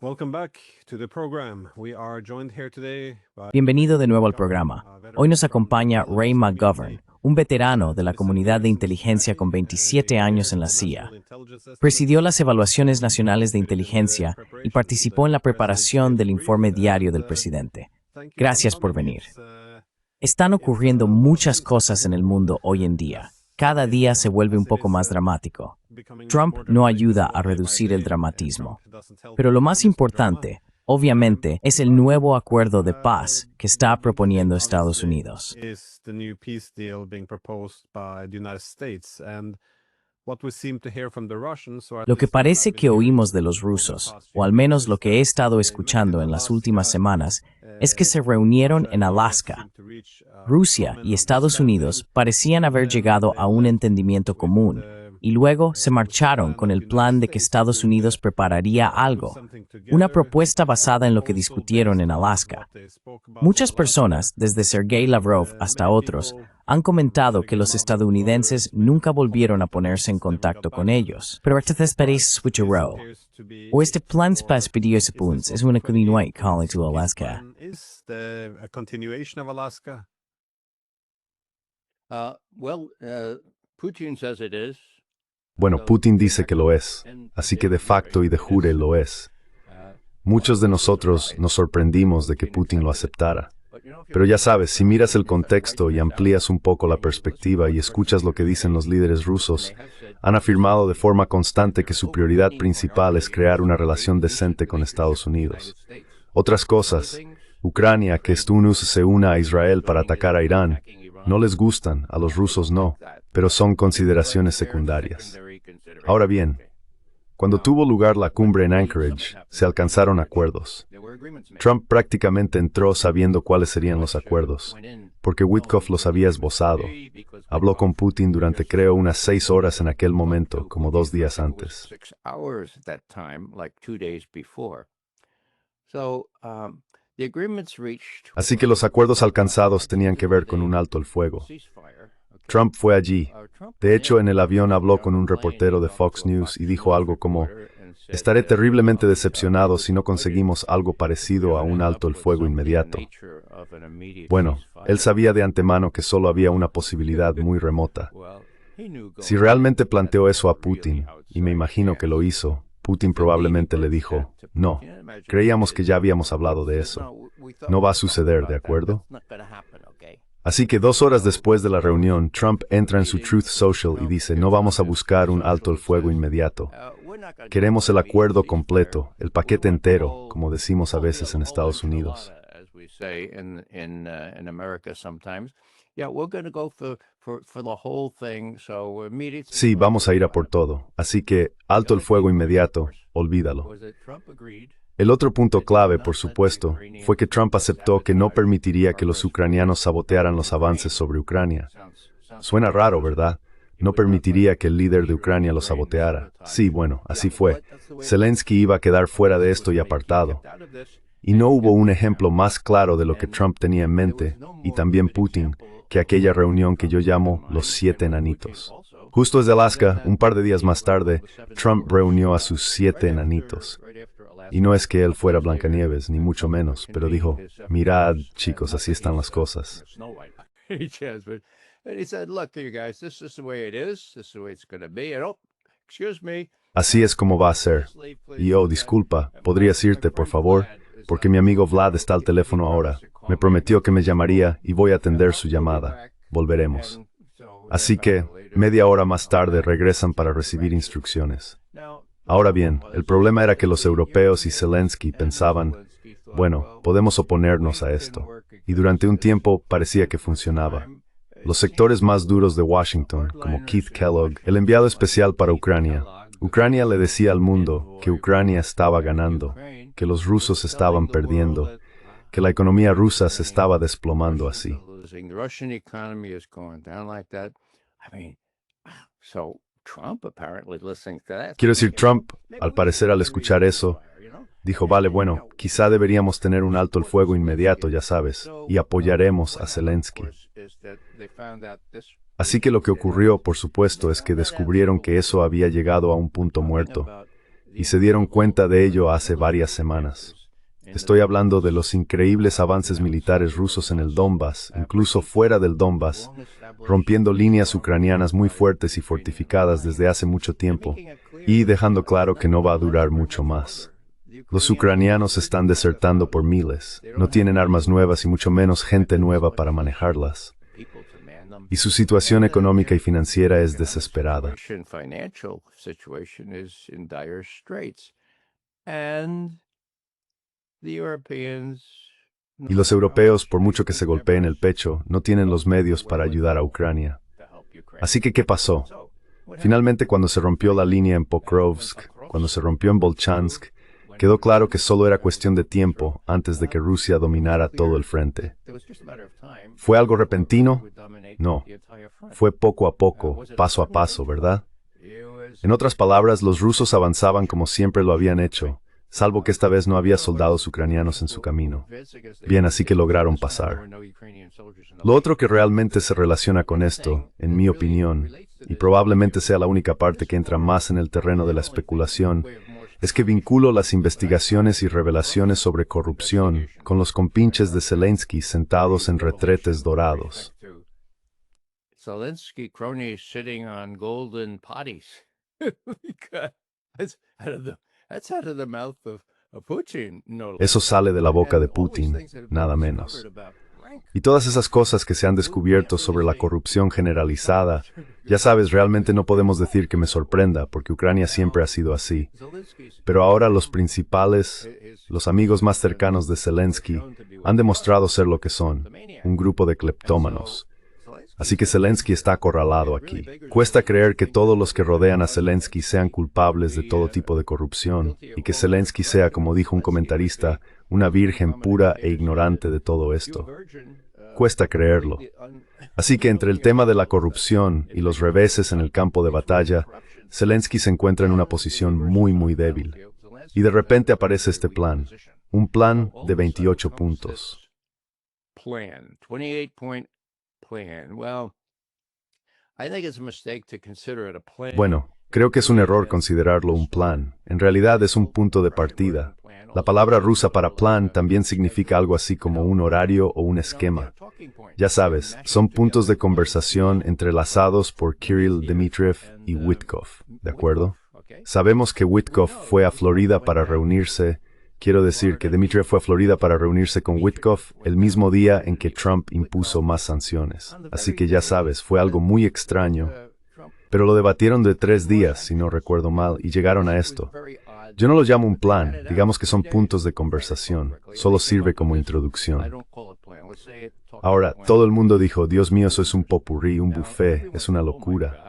Welcome back to the program. We are joined here today by Bienvenido de nuevo al programa. Hoy nos acompaña Ray McGovern, un veterano de la comunidad de inteligencia con 27 años en la CIA. Presidió las evaluaciones nacionales de inteligencia y participó en la preparación del informe diario del presidente. Gracias por venir. Están ocurriendo muchas cosas en el mundo hoy en día. Cada día se vuelve un poco más dramático. Trump no ayuda a reducir el dramatismo. Pero lo más importante, obviamente, es el nuevo acuerdo de paz que está proponiendo Estados Unidos. Lo que parece que oímos de los rusos, o al menos lo que he estado escuchando en las últimas semanas, es que se reunieron en Alaska. Rusia y Estados Unidos parecían haber llegado a un entendimiento común, y luego se marcharon con el plan de que Estados Unidos prepararía algo, una propuesta basada en lo que discutieron en Alaska. Muchas personas, desde Sergei Lavrov hasta otros, han comentado que los estadounidenses nunca volvieron a ponerse en contacto con ellos. Pero este switcheroo, o este plan para expedir ese punto, es una continuación calling to Alaska. Putin says it is. Bueno, Putin dice que lo es, así que de facto y de jure lo es. Muchos de nosotros nos sorprendimos de que Putin lo aceptara. Pero ya sabes, si miras el contexto y amplías un poco la perspectiva y escuchas lo que dicen los líderes rusos, han afirmado de forma constante que su prioridad principal es crear una relación decente con Estados Unidos. Otras cosas, Ucrania, que se una a Israel para atacar a Irán, no les gustan, a los rusos no, pero son consideraciones secundarias. Ahora bien, cuando tuvo lugar la cumbre en Anchorage, se alcanzaron acuerdos. Trump prácticamente entró sabiendo cuáles serían los acuerdos, porque Witkoff los había esbozado. Habló con Putin durante creo unas 6 horas en aquel momento, como 2 días antes. Así que los acuerdos alcanzados tenían que ver con un alto el fuego. Trump fue allí. De hecho, en el avión habló con un reportero de Fox News y dijo algo como: estaré terriblemente decepcionado si no conseguimos algo parecido a un alto el fuego inmediato. Bueno, él sabía de antemano que solo había una posibilidad muy remota. Si realmente planteó eso a Putin, y me imagino que lo hizo, Putin probablemente le dijo: no, creíamos que ya habíamos hablado de eso. No va a suceder, ¿de acuerdo? Así que 2 horas después de la reunión, Trump entra en su Truth Social y dice: no vamos a buscar un alto el fuego inmediato. Queremos el acuerdo completo, el paquete entero, como decimos a veces en Estados Unidos. Sí, vamos a ir a por todo. Así que, alto el fuego inmediato, olvídalo. El otro punto clave, por supuesto, fue que Trump aceptó que no permitiría que los ucranianos sabotearan los avances sobre Ucrania. Suena raro, ¿verdad? No permitiría que el líder de Ucrania lo saboteara. Sí, bueno, así fue. Zelensky iba a quedar fuera de esto y apartado. Y no hubo un ejemplo más claro de lo que Trump tenía en mente, y también Putin, que aquella reunión que yo llamo los 7 enanitos. Justo desde Alaska, un par de días más tarde, Trump reunió a sus 7 enanitos. Y no es que él fuera Blancanieves, ni mucho menos, pero dijo: mirad, chicos, así están las cosas. Así es como va a ser. Y disculpa, ¿podrías irte, por favor? Porque mi amigo Vlad está al teléfono ahora. Me prometió que me llamaría y voy a atender su llamada. Volveremos. Así que, media hora más tarde regresan para recibir instrucciones. Ahora bien, el problema era que los europeos y Zelensky pensaban: bueno, podemos oponernos a esto. Y durante un tiempo parecía que funcionaba. Los sectores más duros de Washington, como Keith Kellogg, el enviado especial para Ucrania le decía al mundo que Ucrania estaba ganando, que los rusos estaban perdiendo, que la economía rusa se estaba desplomando así. Quiero decir, Trump, al parecer al escuchar eso, dijo: vale, bueno, quizá deberíamos tener un alto el fuego inmediato, ya sabes, y apoyaremos a Zelensky. Así que lo que ocurrió, por supuesto, es que descubrieron que eso había llegado a un punto muerto. y se dieron cuenta de ello hace varias semanas. Estoy hablando de los increíbles avances militares rusos en el Donbass, incluso fuera del Donbass, rompiendo líneas ucranianas muy fuertes y fortificadas desde hace mucho tiempo, y dejando claro que no va a durar mucho más. Los ucranianos están desertando por miles, no tienen armas nuevas y mucho menos gente nueva para manejarlas. Y su situación económica y financiera es desesperada. Y los europeos, por mucho que se golpeen el pecho, no tienen los medios para ayudar a Ucrania. Así que, ¿qué pasó? Finalmente, cuando se rompió la línea en Pokrovsk, cuando se rompió en Volchansk, quedó claro que solo era cuestión de tiempo antes de que Rusia dominara todo el frente. ¿Fue algo repentino? No. Fue poco a poco, paso a paso, ¿verdad? En otras palabras, los rusos avanzaban como siempre lo habían hecho, salvo que esta vez no había soldados ucranianos en su camino. Bien, así que lograron pasar. Lo otro que realmente se relaciona con esto, en mi opinión, y probablemente sea la única parte que entra más en el terreno de la especulación, es que vinculo las investigaciones y revelaciones sobre corrupción con los compinches de Zelensky sentados en retretes dorados. Zelensky cronies sitting on golden potties. That's out of the mouth of Putin. No. Eso sale de la boca de Putin, nada menos. Y todas esas cosas que se han descubierto sobre la corrupción generalizada, ya sabes, realmente no podemos decir que me sorprenda, porque Ucrania siempre ha sido así. Pero ahora los principales, los amigos más cercanos de Zelensky, han demostrado ser lo que son, un grupo de cleptómanos. Así que Zelensky está acorralado aquí. Cuesta creer que todos los que rodean a Zelensky sean culpables de todo tipo de corrupción, y que Zelensky sea, como dijo un comentarista, una virgen pura e ignorante de todo esto. Cuesta creerlo. Así que entre el tema de la corrupción y los reveses en el campo de batalla, Zelensky se encuentra en una posición muy débil. Y de repente aparece este plan, un plan de 28 puntos. Bueno, creo que es un error considerarlo un plan. En realidad es un punto de partida. La palabra rusa para plan también significa algo así como un horario o un esquema. Ya sabes, son puntos de conversación entrelazados por Kirill Dmitriev y Witkoff, ¿de acuerdo? Sabemos que Witkoff fue a Florida para reunirse. Quiero decir que Dmitriev fue a Florida para reunirse con Witkoff el mismo día en que Trump impuso más sanciones. Así que ya sabes, fue algo muy extraño. Pero lo debatieron de 3 días, si no recuerdo mal, y llegaron a esto. Yo no lo llamo un plan, digamos que son puntos de conversación. Solo sirve como introducción. Ahora, todo el mundo dijo, Dios mío, eso es un popurrí, un buffet, es una locura.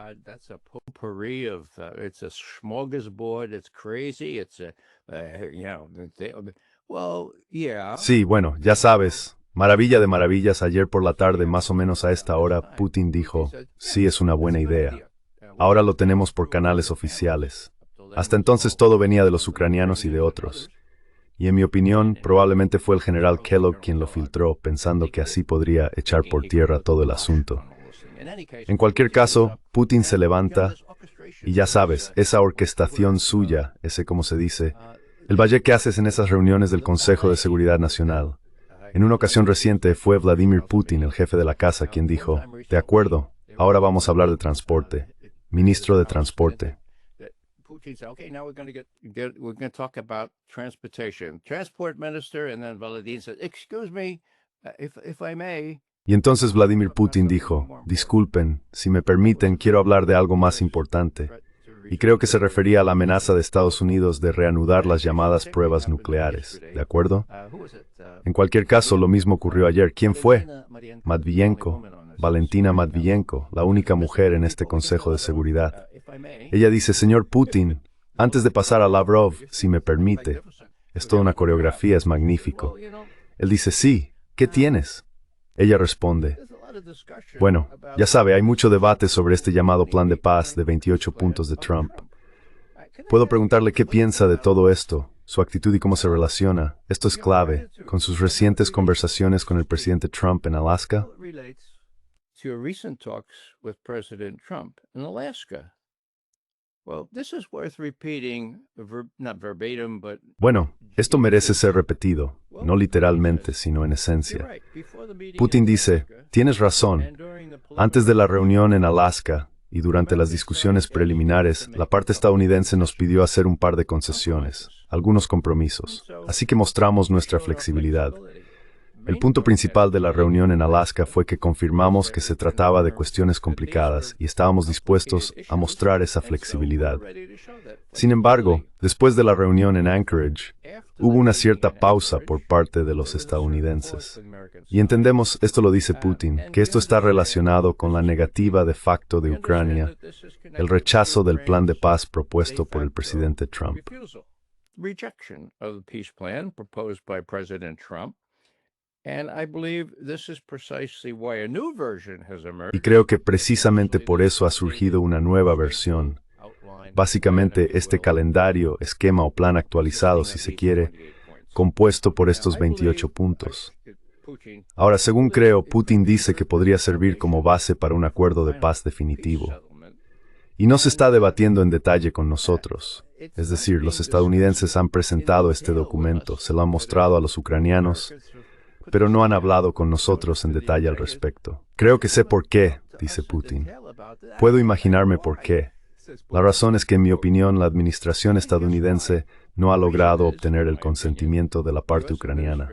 Sí, bueno, ya sabes, maravilla de maravillas, ayer por la tarde, más o menos a esta hora, Putin dijo, sí, es una buena idea. Ahora lo tenemos por canales oficiales. Hasta entonces todo venía de los ucranianos y de otros. Y en mi opinión, probablemente fue el general Kellogg quien lo filtró, pensando que así podría echar por tierra todo el asunto. En cualquier caso, Putin se levanta, y ya sabes, esa orquestación suya, ese como se dice, el valle que haces en esas reuniones del Consejo de Seguridad Nacional. En una ocasión reciente fue Vladimir Putin, el jefe de la casa, quien dijo, de acuerdo, ahora vamos a hablar de transporte. Ministro de Transporte. Putin said, okay, now we're going to talk about transportation. Transport minister, and then Volodymyr said, excuse me, if I may. Y entonces Vladimir Putin dijo, disculpen, si me permiten, quiero hablar de algo más importante. Y creo que se refería a la amenaza de Estados Unidos de reanudar las llamadas pruebas nucleares, ¿de acuerdo? En cualquier caso, lo mismo ocurrió ayer. ¿Quién fue? Matviyenko, Valentina Matviyenko, la única mujer en este Consejo de Seguridad. Ella dice, señor Putin, antes de pasar a Lavrov, si me permite, es toda una coreografía, es magnífico. Él dice, sí, ¿qué tienes? Ella responde, bueno, ya sabe, hay mucho debate sobre este llamado plan de paz de 28 puntos de Trump. Puedo preguntarle qué piensa de todo esto, su actitud y cómo se relaciona. Esto es clave, con sus recientes conversaciones con el presidente Trump en Alaska. To your recent talks with President Trump in Alaska. Well, this is worth repeating, not verbatim, but Bueno, esto merece ser repetido, no literalmente, sino en esencia. Putin dice, tienes razón, antes de la reunión en Alaska y durante las discusiones preliminares, la parte estadounidense nos pidió hacer un par de concesiones, algunos compromisos, así que mostramos nuestra flexibilidad. El punto principal de la reunión en Alaska fue que confirmamos que se trataba de cuestiones complicadas y estábamos dispuestos a mostrar esa flexibilidad. Sin embargo, después de la reunión en Anchorage, hubo una cierta pausa por parte de los estadounidenses. Y entendemos, esto lo dice Putin, que esto está relacionado con la negativa de facto de Ucrania, el rechazo del plan de paz propuesto por el presidente Trump. Rejection of the peace plan proposed by President Trump. And I believe this is precisely why a new version has emerged. Y creo que precisamente por eso ha surgido una nueva versión. Básicamente, este calendario, esquema o plan actualizado, si se quiere, compuesto por estos 28 puntos. Ahora, según creo, Putin dice que podría servir como base para un acuerdo de paz definitivo. Y no se está debatiendo en detalle con nosotros. Es decir, los estadounidenses han presentado este documento, se lo han mostrado a los ucranianos, pero no han hablado con nosotros en detalle al respecto. Creo que sé por qué, dice Putin. Puedo imaginarme por qué. La razón es que, en mi opinión, la administración estadounidense no ha logrado obtener el consentimiento de la parte ucraniana.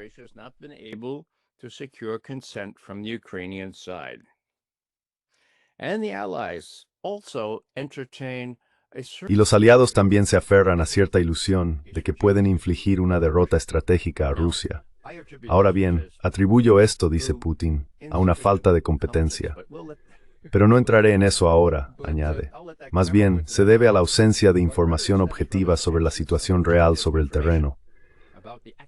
Y los aliados también se aferran a cierta ilusión de que pueden infligir una derrota estratégica a Rusia. Ahora bien, atribuyo esto, dice Putin, a una falta de competencia. Pero no entraré en eso ahora, añade. Más bien, se debe a la ausencia de información objetiva sobre la situación real sobre el terreno.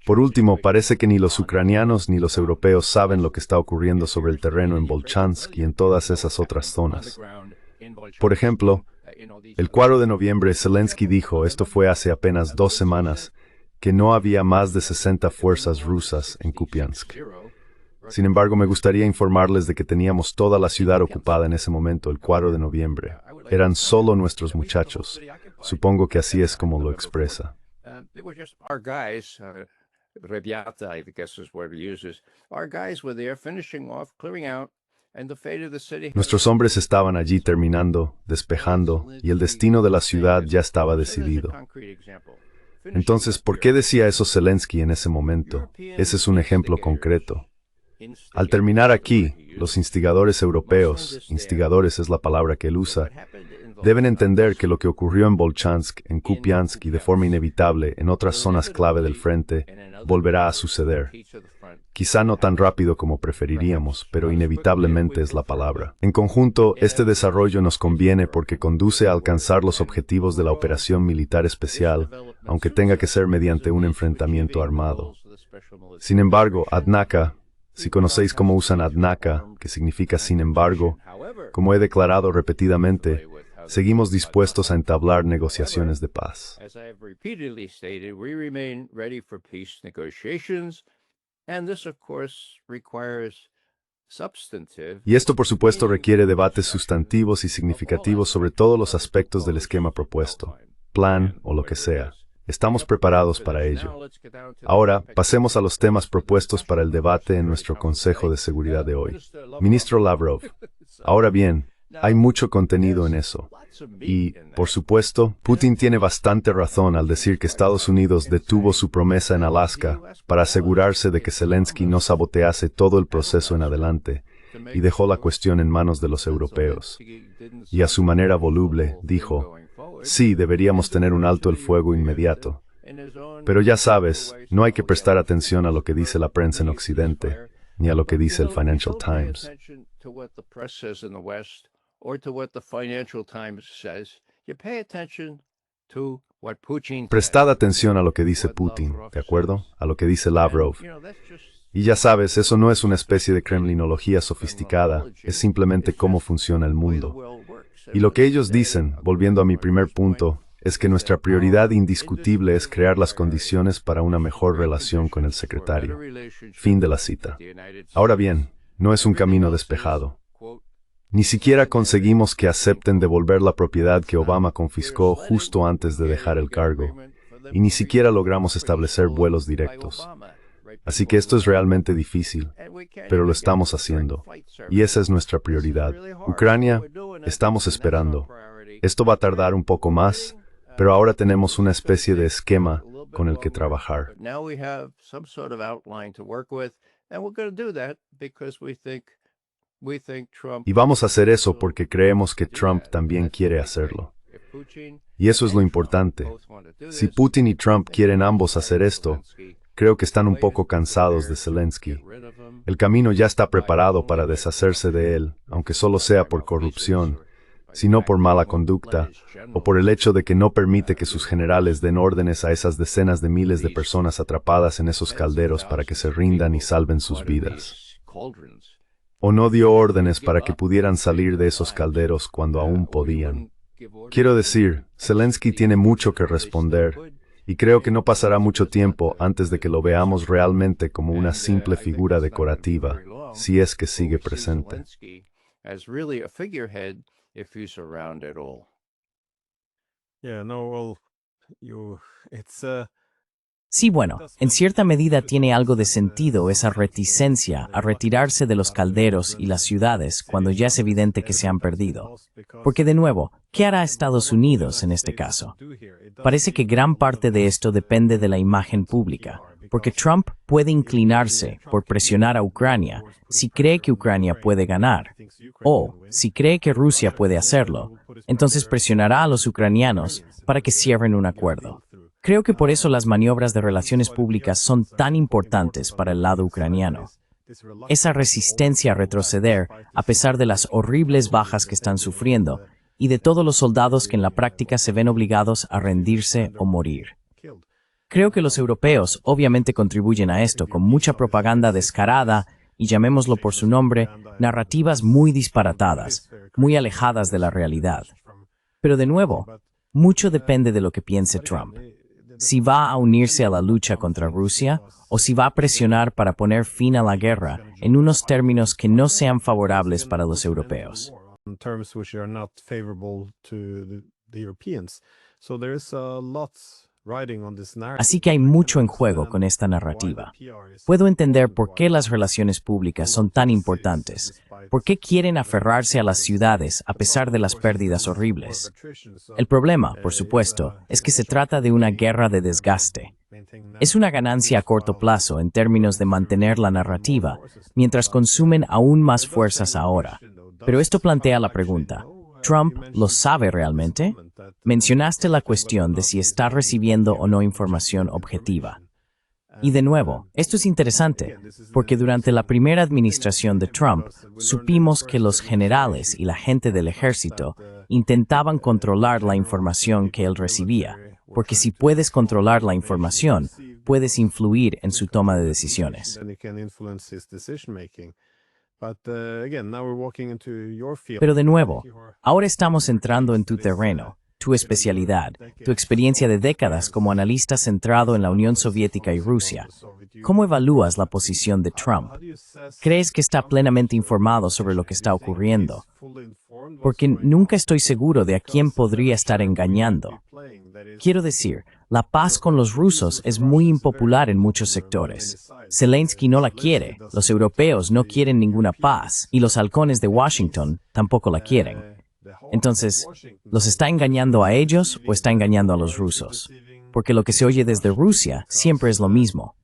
Por último, parece que ni los ucranianos ni los europeos saben lo que está ocurriendo sobre el terreno en Volchansk y en todas esas otras zonas. Por ejemplo, el 4 de noviembre Zelensky dijo, esto fue hace apenas 2 semanas, que no había más de 60 fuerzas rusas en Kupiansk. Sin embargo, me gustaría informarles de que teníamos toda la ciudad ocupada en ese momento, el 4 de noviembre. Eran solo nuestros muchachos. Supongo que así es como lo expresa. Nuestros hombres estaban allí terminando, despejando, y el destino de la ciudad ya estaba decidido. Entonces, ¿por qué decía eso Zelensky en ese momento? Ese es un ejemplo concreto. Al terminar aquí, los instigadores europeos, instigadores es la palabra que él usa, deben entender que lo que ocurrió en Volchansk, en Kupiansk y de forma inevitable en otras zonas clave del frente, volverá a suceder. Quizá no tan rápido como preferiríamos, pero inevitablemente es la palabra. En conjunto, este desarrollo nos conviene porque conduce a alcanzar los objetivos de la operación militar especial, aunque tenga que ser mediante un enfrentamiento armado. Sin embargo, Adnaka, si conocéis cómo usan Adnaka, que significa sin embargo, como he declarado repetidamente, seguimos dispuestos a entablar negociaciones de paz. Y esto, por supuesto, requiere debates sustantivos y significativos sobre todos los aspectos del esquema propuesto, plan o lo que sea. Estamos preparados para ello. Ahora, pasemos a los temas propuestos para el debate en nuestro Consejo de Seguridad de hoy. Ministro Lavrov, ahora bien, hay mucho contenido en eso. Y, por supuesto, Putin tiene bastante razón al decir que Estados Unidos detuvo su promesa en Alaska para asegurarse de que Zelensky no sabotease todo el proceso en adelante y dejó la cuestión en manos de los europeos. Y a su manera voluble, dijo, sí, deberíamos tener un alto el fuego inmediato. Pero ya sabes, no hay que prestar atención a lo que dice la prensa en Occidente, ni a lo que dice el Financial Times. Prestad atención a lo que dice Putin, ¿de acuerdo? A lo que dice Lavrov. Y ya sabes, eso no es una especie de kremlinología sofisticada, es simplemente cómo funciona el mundo. Y lo que ellos dicen, volviendo a mi primer punto, es que nuestra prioridad indiscutible es crear las condiciones para una mejor relación con el secretario. Fin de la cita. Ahora bien, no es un camino despejado. Ni siquiera conseguimos que acepten devolver la propiedad que Obama confiscó justo antes de dejar el cargo, y ni siquiera logramos establecer vuelos directos. Así que esto es realmente difícil, pero lo estamos haciendo, y esa es nuestra prioridad. Ucrania, estamos esperando. Esto va a tardar un poco más, pero ahora tenemos una especie de esquema con el que trabajar. Y vamos a hacer eso porque creemos que Trump también quiere hacerlo. Y eso es lo importante. Si Putin y Trump quieren ambos hacer esto, creo que están un poco cansados de Zelensky. El camino ya está preparado para deshacerse de él, aunque solo sea por corrupción, sino por mala conducta, o por el hecho de que no permite que sus generales den órdenes a esas decenas de miles de personas atrapadas en esos calderos para que se rindan y salven sus vidas. O no dio órdenes para que pudieran salir de esos calderos cuando aún podían. Quiero decir, Zelensky tiene mucho que responder, y creo que no pasará mucho tiempo antes de que lo veamos realmente como una simple figura decorativa, si es que sigue presente. Sí, bueno, en cierta medida tiene algo de sentido esa reticencia a retirarse de los calderos y las ciudades cuando ya es evidente que se han perdido. Porque de nuevo, ¿qué hará Estados Unidos en este caso? Parece que gran parte de esto depende de la imagen pública, porque Trump puede inclinarse por presionar a Ucrania si cree que Ucrania puede ganar, o si cree que Rusia puede hacerlo, entonces presionará a los ucranianos para que cierren un acuerdo. Creo que por eso las maniobras de relaciones públicas son tan importantes para el lado ucraniano. Esa resistencia a retroceder, a pesar de las horribles bajas que están sufriendo, y de todos los soldados que en la práctica se ven obligados a rendirse o morir. Creo que los europeos obviamente contribuyen a esto con mucha propaganda descarada, y llamémoslo por su nombre, narrativas muy disparatadas, muy alejadas de la realidad. Pero de nuevo, mucho depende de lo que piense Trump. Si va a unirse a la lucha contra Rusia o si va a presionar para poner fin a la guerra en unos términos que no sean favorables para los europeos. Así que hay mucho en juego con esta narrativa. Puedo entender por qué las relaciones públicas son tan importantes, por qué quieren aferrarse a las ciudades a pesar de las pérdidas horribles. El problema, por supuesto, es que se trata de una guerra de desgaste. Es una ganancia a corto plazo en términos de mantener la narrativa, mientras consumen aún más fuerzas ahora. Pero esto plantea la pregunta, ¿Trump lo sabe realmente? Mencionaste la cuestión de si está recibiendo o no información objetiva. Y de nuevo, esto es interesante, porque durante la primera administración de Trump, supimos que los generales y la gente del ejército intentaban controlar la información que él recibía, porque si puedes controlar la información, puedes influir en su toma de decisiones. Pero de nuevo, ahora estamos entrando en tu terreno, tu especialidad, tu experiencia de décadas como analista centrado en la Unión Soviética y Rusia. ¿Cómo evalúas la posición de Trump? ¿Crees que está plenamente informado sobre lo que está ocurriendo? Porque nunca estoy seguro de a quién podría estar engañando. Quiero decir, la paz con los rusos es muy impopular en muchos sectores. Zelensky no la quiere, los europeos no quieren ninguna paz, y los halcones de Washington tampoco la quieren. Entonces, ¿los está engañando a ellos o está engañando a los rusos? Porque lo que se oye desde Rusia siempre es lo mismo.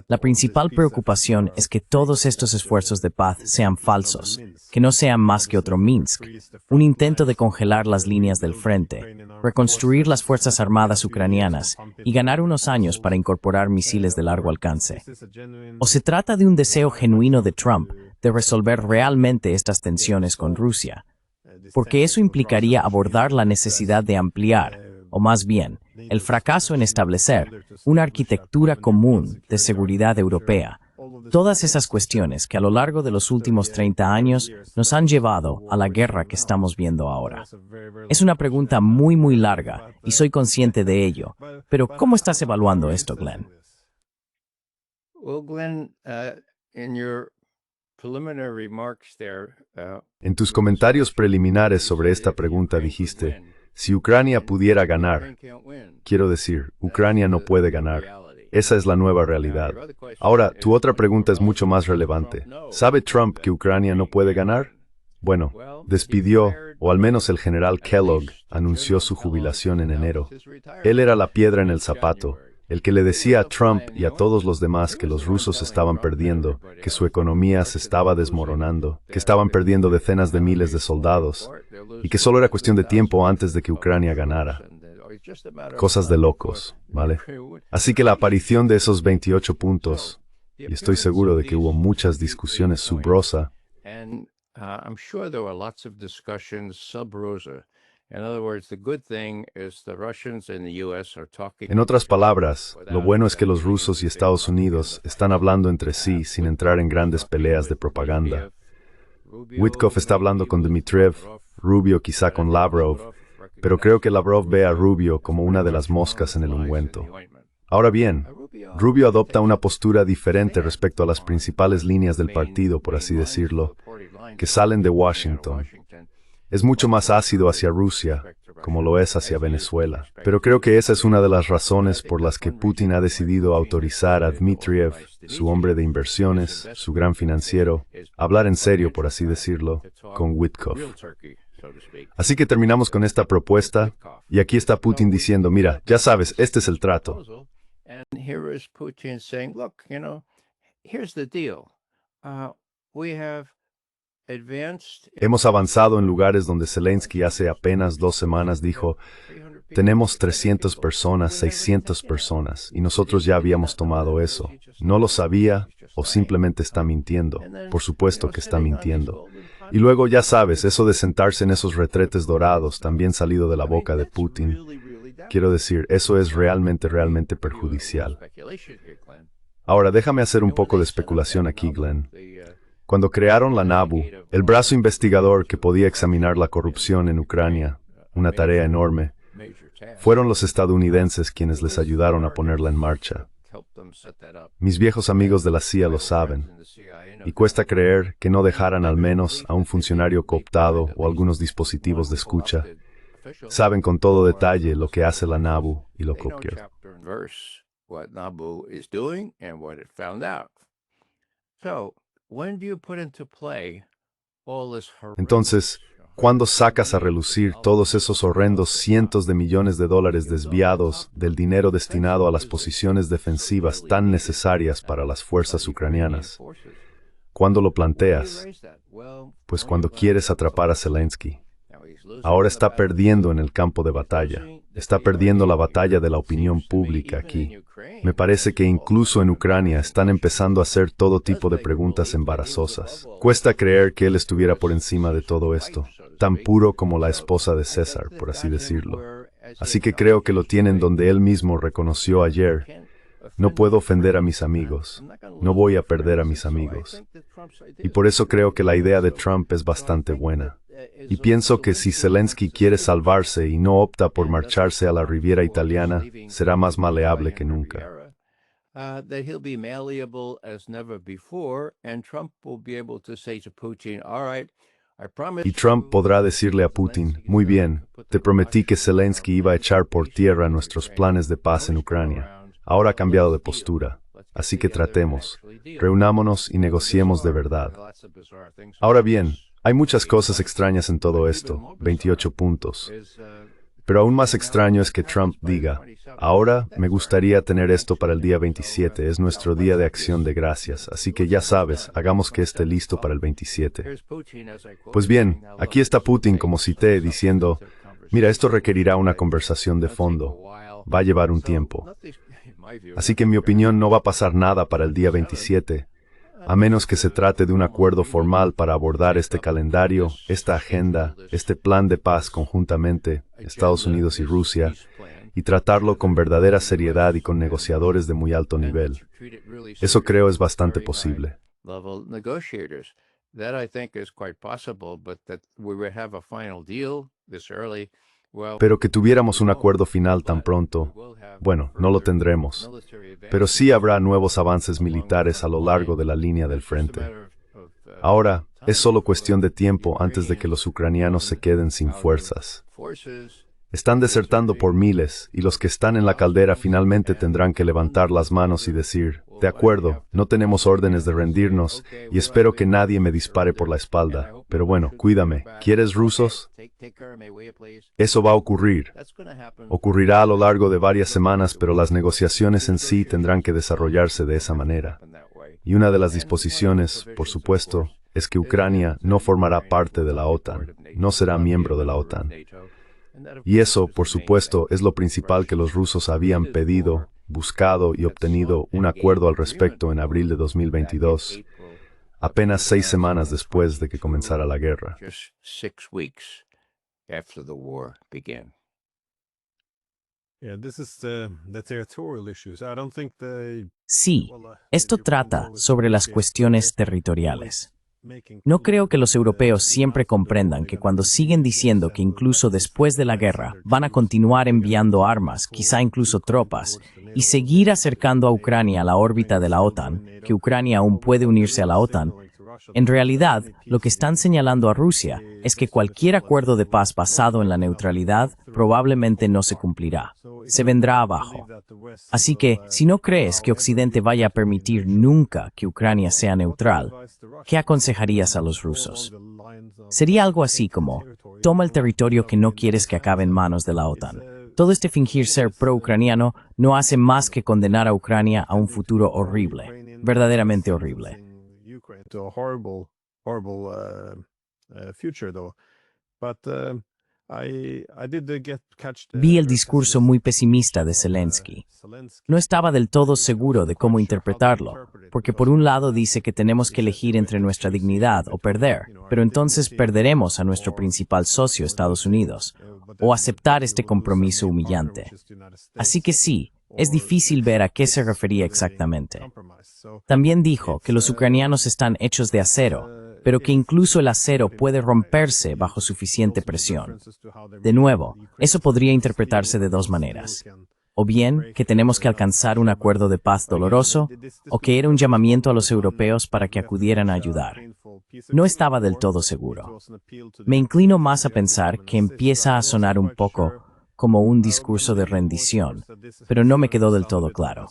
La principal preocupación es que todos estos esfuerzos de paz sean falsos, que no sean más que otro Minsk, un intento de congelar las líneas del frente, reconstruir las fuerzas armadas ucranianas y ganar unos años para incorporar misiles de largo alcance. ¿O se trata de un deseo genuino de Trump de resolver realmente estas tensiones con Rusia? Porque eso implicaría abordar la necesidad de ampliar, o más bien, el fracaso en establecer una arquitectura común de seguridad europea. Todas esas cuestiones que a lo largo de los últimos 30 años nos han llevado a la guerra que estamos viendo ahora. Es una pregunta muy larga y soy consciente de ello, pero ¿cómo estás evaluando esto, Glenn? Well, Glenn, in your preliminary remarks there, En tus comentarios preliminares sobre esta pregunta dijiste, si Ucrania pudiera ganar, quiero decir, Ucrania no puede ganar. Esa es la nueva realidad. Ahora, tu otra pregunta es mucho más relevante. ¿Sabe Trump que Ucrania no puede ganar? Bueno, despidió, o al menos el general Kellogg anunció su jubilación en enero. Él era la piedra en el zapato, el que le decía a Trump y a todos los demás que los rusos estaban perdiendo, que su economía se estaba desmoronando, que estaban perdiendo decenas de miles de soldados, y que solo era cuestión de tiempo antes de que Ucrania ganara. Cosas de locos, ¿vale? Así que la aparición de esos 28 puntos, y estoy seguro de que hubo muchas discusiones sub rosa, I'm sure there were lots of discussions sub rosa. In other words, the good thing is the Russians and the US are talking. En otras palabras, lo bueno es que los rusos y Estados Unidos están hablando entre sí sin entrar en grandes peleas de propaganda. Witkoff está hablando con Dmitriev, Rubio quizá con Lavrov, pero creo que Lavrov ve a Rubio como una de las moscas en el ungüento. Ahora bien, Rubio adopta una postura diferente respecto a las principales líneas del partido, por así decirlo, que salen de Washington. Es mucho más ácido hacia Rusia, como lo es hacia Venezuela. Pero creo que esa es una de las razones por las que Putin ha decidido autorizar a Dmitriev, su hombre de inversiones, su gran financiero, a hablar en serio, por así decirlo, con Witkoff. Así que terminamos con esta propuesta, y aquí está Putin diciendo, mira, ya sabes, este es el trato. And here is Putin saying, look, here's the deal. We have advanced. Hemos avanzado en lugares donde Zelensky hace apenas 2 semanas dijo, tenemos 300 personas, 600 personas, y nosotros ya habíamos tomado eso. No lo sabía o simplemente está mintiendo. Por supuesto que está mintiendo. Y luego, ya sabes, eso de sentarse en esos retretes dorados, también salido de la boca de Putin. Quiero decir, eso es realmente perjudicial. Ahora, déjame hacer un poco de especulación aquí, Glenn. Cuando crearon la NABU, el brazo investigador que podía examinar la corrupción en Ucrania, una tarea enorme, fueron los estadounidenses quienes les ayudaron a ponerla en marcha. Mis viejos amigos de la CIA lo saben, y cuesta creer que no dejaran al menos a un funcionario cooptado o algunos dispositivos de escucha. Saben con todo detalle lo que hace la NABU y lo copió. Entonces, ¿cuándo sacas a relucir todos esos horrendos cientos de millones de dólares desviados del dinero destinado a las posiciones defensivas tan necesarias para las fuerzas ucranianas? ¿Cuándo lo planteas? Pues cuando quieres atrapar a Zelensky. Ahora está perdiendo en el campo de batalla. Está perdiendo la batalla de la opinión pública aquí. Me parece que incluso en Ucrania están empezando a hacer todo tipo de preguntas embarazosas. Cuesta creer que él estuviera por encima de todo esto, tan puro como la esposa de César, por así decirlo. Así que creo que lo tienen donde él mismo reconoció ayer. No puedo ofender a mis amigos. No voy a perder a mis amigos. Y por eso creo que la idea de Trump es bastante buena. Y pienso que si Zelensky quiere salvarse y no opta por marcharse a la Riviera italiana, será más maleable que nunca. Y Trump podrá decirle a Putin, muy bien, te prometí que Zelensky iba a echar por tierra nuestros planes de paz en Ucrania. Ahora ha cambiado de postura. Así que tratemos, reunámonos y negociemos de verdad. Ahora bien, hay muchas cosas extrañas en todo esto, 28 puntos. Pero aún más extraño es que Trump diga, ahora me gustaría tener esto para el día 27, es nuestro día de acción de gracias, así que ya sabes, hagamos que esté listo para el 27. Pues bien, aquí está Putin, como cité, diciendo, mira, esto requerirá una conversación de fondo, va a llevar un tiempo. Así que en mi opinión no va a pasar nada para el día 27, a menos que se trate de un acuerdo formal para abordar este calendario, esta agenda, este plan de paz conjuntamente, Estados Unidos y Rusia, y tratarlo con verdadera seriedad y con negociadores de muy alto nivel. Eso creo es bastante posible. Pero que tuviéramos un acuerdo final tan pronto, bueno, no lo tendremos. Pero sí habrá nuevos avances militares a lo largo de la línea del frente. Ahora, es solo cuestión de tiempo antes de que los ucranianos se queden sin fuerzas. Están desertando por miles, y los que están en la caldera finalmente tendrán que levantar las manos y decir, de acuerdo, no tenemos órdenes de rendirnos, y espero que nadie me dispare por la espalda. Pero bueno, cuídame. ¿Quieres rusos? Eso va a ocurrir. Ocurrirá a lo largo de varias semanas, pero las negociaciones en sí tendrán que desarrollarse de esa manera. Y una de las disposiciones, por supuesto, es que Ucrania no formará parte de la OTAN, no será miembro de la OTAN. Y eso, por supuesto, es lo principal que los rusos habían pedido, buscado y obtenido un acuerdo al respecto en abril de 2022, apenas 6 semanas después de que comenzara la guerra. Sí, esto trata sobre las cuestiones territoriales. No creo que los europeos siempre comprendan que cuando siguen diciendo que incluso después de la guerra van a continuar enviando armas, quizá incluso tropas, y seguir acercando a Ucrania a la órbita de la OTAN, que Ucrania aún puede unirse a la OTAN, en realidad, lo que están señalando a Rusia es que cualquier acuerdo de paz basado en la neutralidad probablemente no se cumplirá. Se vendrá abajo. Así que, si no crees que Occidente vaya a permitir nunca que Ucrania sea neutral, ¿qué aconsejarías a los rusos? Sería algo así como, toma el territorio que no quieres que acabe en manos de la OTAN. Todo este fingir ser pro-ucraniano no hace más que condenar a Ucrania a un futuro horrible, verdaderamente horrible. To a horrible future, though. But I did catch Vi el discurso muy pesimista de Zelensky. No estaba del todo seguro de cómo interpretarlo, porque por un lado dice que tenemos que elegir entre nuestra dignidad o perder, pero entonces perderemos a nuestro principal socio, Estados Unidos, o aceptar este compromiso humillante. Así que sí, es difícil ver a qué se refería exactamente. También dijo que los ucranianos están hechos de acero, pero que incluso el acero puede romperse bajo suficiente presión. De nuevo, eso podría interpretarse de dos maneras. O bien, que tenemos que alcanzar un acuerdo de paz doloroso, o que era un llamamiento a los europeos para que acudieran a ayudar. No estaba del todo seguro. Me inclino más a pensar que empieza a sonar un poco como un discurso de rendición, pero no me quedó del todo claro.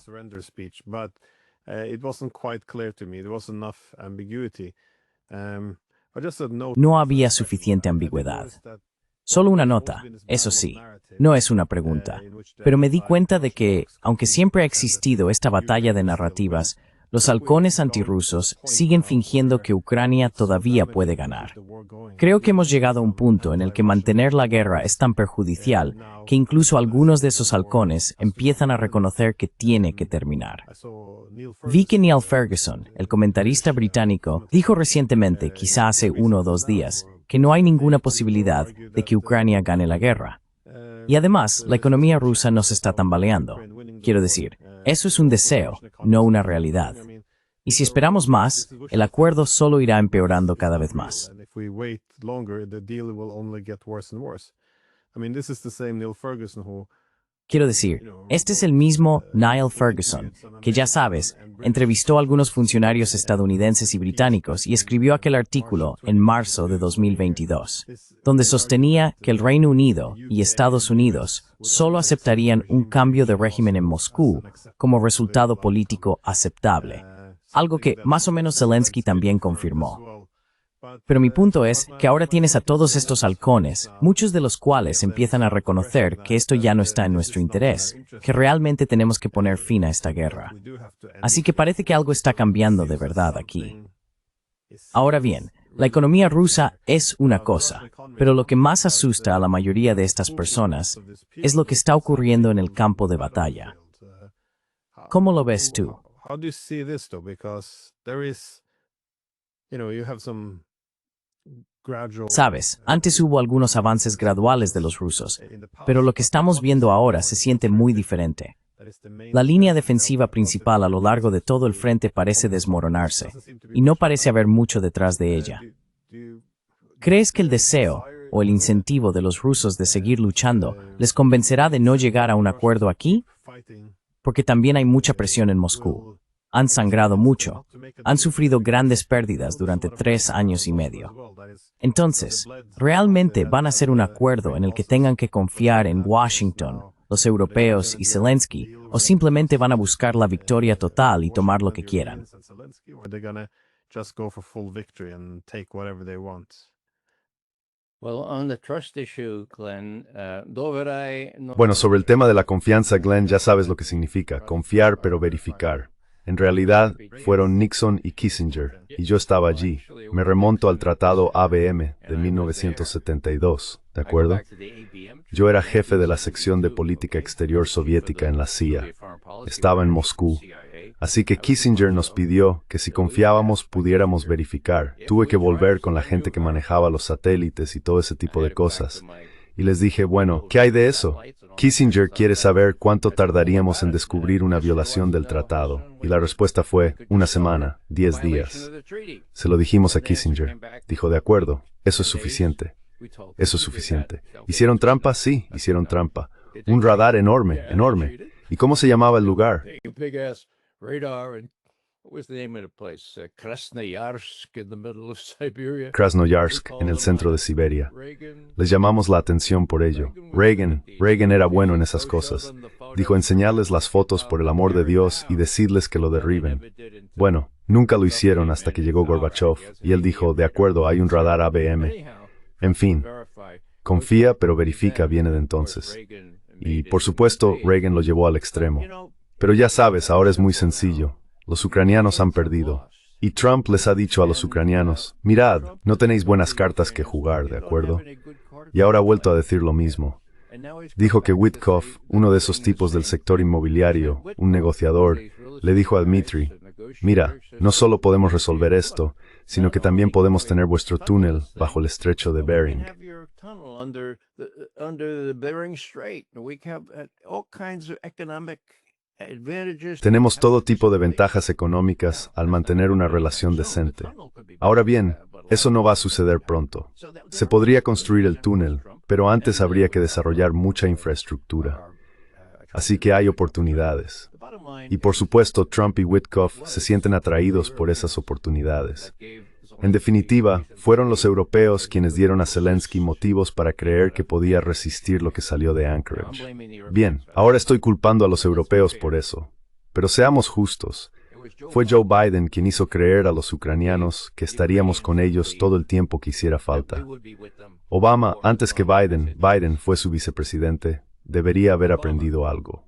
No había suficiente ambigüedad. Solo una nota, eso sí, no es una pregunta, pero me di cuenta de que, aunque siempre ha existido esta batalla de narrativas, los halcones antirrusos siguen fingiendo que Ucrania todavía puede ganar. Creo que hemos llegado a un punto en el que mantener la guerra es tan perjudicial que incluso algunos de esos halcones empiezan a reconocer que tiene que terminar. Vi que Neil Ferguson, el comentarista británico, dijo recientemente, quizá hace 1 o 2 días, que no hay ninguna posibilidad de que Ucrania gane la guerra. Y además, la economía rusa no se está tambaleando. Quiero decir, eso es un deseo, no una realidad. Y si esperamos más, el acuerdo solo irá empeorando cada vez más. Quiero decir, este es el mismo Niall Ferguson, que ya sabes, entrevistó a algunos funcionarios estadounidenses y británicos y escribió aquel artículo en marzo de 2022, donde sostenía que el Reino Unido y Estados Unidos solo aceptarían un cambio de régimen en Moscú como resultado político aceptable, algo que más o menos Zelensky también confirmó. Pero mi punto es que ahora tienes a todos estos halcones, muchos de los cuales empiezan a reconocer que esto ya no está en nuestro interés, que realmente tenemos que poner fin a esta guerra. Así que parece que algo está cambiando de verdad aquí. Ahora bien, la economía rusa es una cosa, pero lo que más asusta a la mayoría de estas personas es lo que está ocurriendo en el campo de batalla. ¿Cómo lo ves tú? Sabes, antes hubo algunos avances graduales de los rusos, pero lo que estamos viendo ahora se siente muy diferente. La línea defensiva principal a lo largo de todo el frente parece desmoronarse, y no parece haber mucho detrás de ella. ¿Crees que el deseo, o el incentivo de los rusos de seguir luchando les convencerá de no llegar a un acuerdo aquí? Porque también hay mucha presión en Moscú. Han sangrado mucho. Han sufrido grandes pérdidas durante 3 años y medio. Entonces, ¿realmente van a hacer un acuerdo en el que tengan que confiar en Washington, los europeos y Zelensky, o simplemente van a buscar la victoria total y tomar lo que quieran? Well, on the trust issue, Glenn, Doverai no- Bueno, sobre el tema de la confianza, Glenn, ya sabes lo que significa, confiar pero verificar. En realidad, fueron Nixon y Kissinger, y yo estaba allí. Me remonto al Tratado ABM de 1972, ¿de acuerdo? Yo era jefe de la sección de política exterior soviética en la CIA. Estaba en Moscú. Así que Kissinger nos pidió que si confiábamos pudiéramos verificar. Tuve que volver con la gente que manejaba los satélites y todo ese tipo de cosas. Y les dije, bueno, ¿qué hay de eso? Kissinger quiere saber cuánto tardaríamos en descubrir una violación del tratado. Y la respuesta fue, 1 semana, 10 días. Se lo dijimos a Kissinger. Dijo, de acuerdo, eso es suficiente. Eso es suficiente. ¿Hicieron trampa? Sí, hicieron trampa. Un radar enorme, enorme. ¿Y cómo se llamaba el lugar? Big ass radar and what was the name of the place? Krasnoyarsk in the middle of Siberia. Krasnoyarsk, en el centro de Siberia. Reagan. Les llamamos la atención por ello. Reagan era bueno en esas cosas. Dijo, enseñarles las fotos por el amor de Dios y decirles que lo derriben. Bueno, nunca lo hicieron hasta que llegó Gorbachev, y él dijo, de acuerdo, hay un radar ABM. En fin, confía pero verifica viene de entonces. Y, por supuesto, Reagan lo llevó al extremo. Pero ya sabes, ahora es muy sencillo. Los ucranianos han perdido. Y Trump les ha dicho a los ucranianos, mirad, no tenéis buenas cartas que jugar, ¿de acuerdo? Y ahora ha vuelto a decir lo mismo. Dijo que Witkoff, uno de esos tipos del sector inmobiliario, un negociador, le dijo a Dmitry, mira, no solo podemos resolver esto, sino que también podemos tener vuestro túnel bajo el estrecho de Bering. Tenemos todo tipo de ventajas económicas al mantener una relación decente. Ahora bien, eso no va a suceder pronto. Se podría construir el túnel, pero antes habría que desarrollar mucha infraestructura. Así que hay oportunidades. Y por supuesto, Trump y Witkoff se sienten atraídos por esas oportunidades. En definitiva, fueron los europeos quienes dieron a Zelensky motivos para creer que podía resistir lo que salió de Anchorage. Bien, ahora estoy culpando a los europeos por eso. Pero seamos justos. Fue Joe Biden quien hizo creer a los ucranianos que estaríamos con ellos todo el tiempo que hiciera falta. Obama, antes que Biden fue su vicepresidente, debería haber aprendido algo.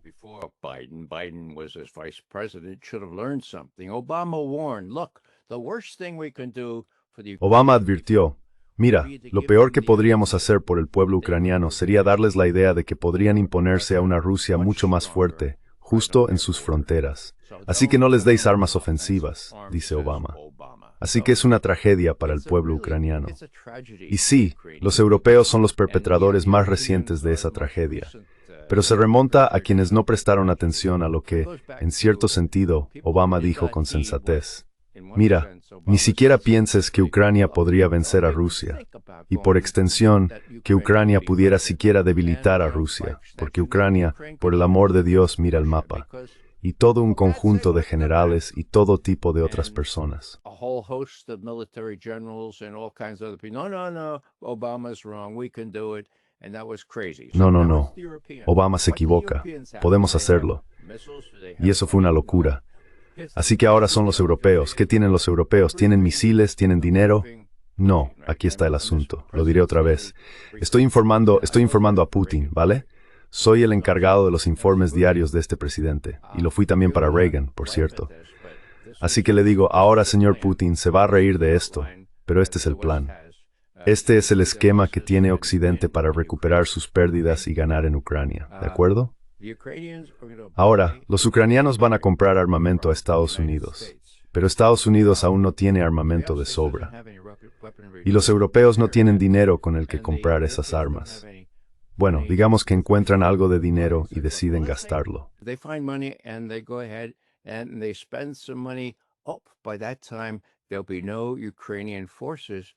Biden was his vice president, should have learned something. Obama warned, look, the worst thing we can do for the Obama advirtió, mira, lo peor que podríamos hacer por el pueblo ucraniano sería darles la idea de que podrían imponerse a una Rusia mucho más fuerte, justo en sus fronteras. Así que no les deis armas ofensivas, dice Obama. Así que es una tragedia para el pueblo ucraniano. Y sí, los europeos son los perpetradores más recientes de esa tragedia. Pero se remonta a quienes no prestaron atención a lo que, en cierto sentido, Obama dijo con sensatez. Mira, ni siquiera pienses que Ucrania podría vencer a Rusia, y por extensión, que Ucrania pudiera siquiera debilitar a Rusia, porque Ucrania, por el amor de Dios, mira el mapa, y todo un conjunto de generales y todo tipo de otras personas. No, Obama se equivoca, podemos hacerlo. Y eso fue una locura. Así que ahora son los europeos. ¿Qué tienen los europeos? ¿Tienen misiles? ¿Tienen dinero? No, aquí está el asunto. Lo diré otra vez. Estoy informando a Putin, ¿vale? Soy el encargado de los informes diarios de este presidente. Y lo fui también para Reagan, por cierto. Así que le digo, ahora señor Putin se va a reír de esto, pero este es el plan. Este es el esquema que tiene Occidente para recuperar sus pérdidas y ganar en Ucrania, ¿de acuerdo? Ahora, los ucranianos van a comprar armamento a Estados Unidos, pero Estados Unidos aún no tiene armamento de sobra. Y los europeos no tienen dinero con el que comprar esas armas. Bueno, digamos que encuentran algo de dinero y deciden gastarlo.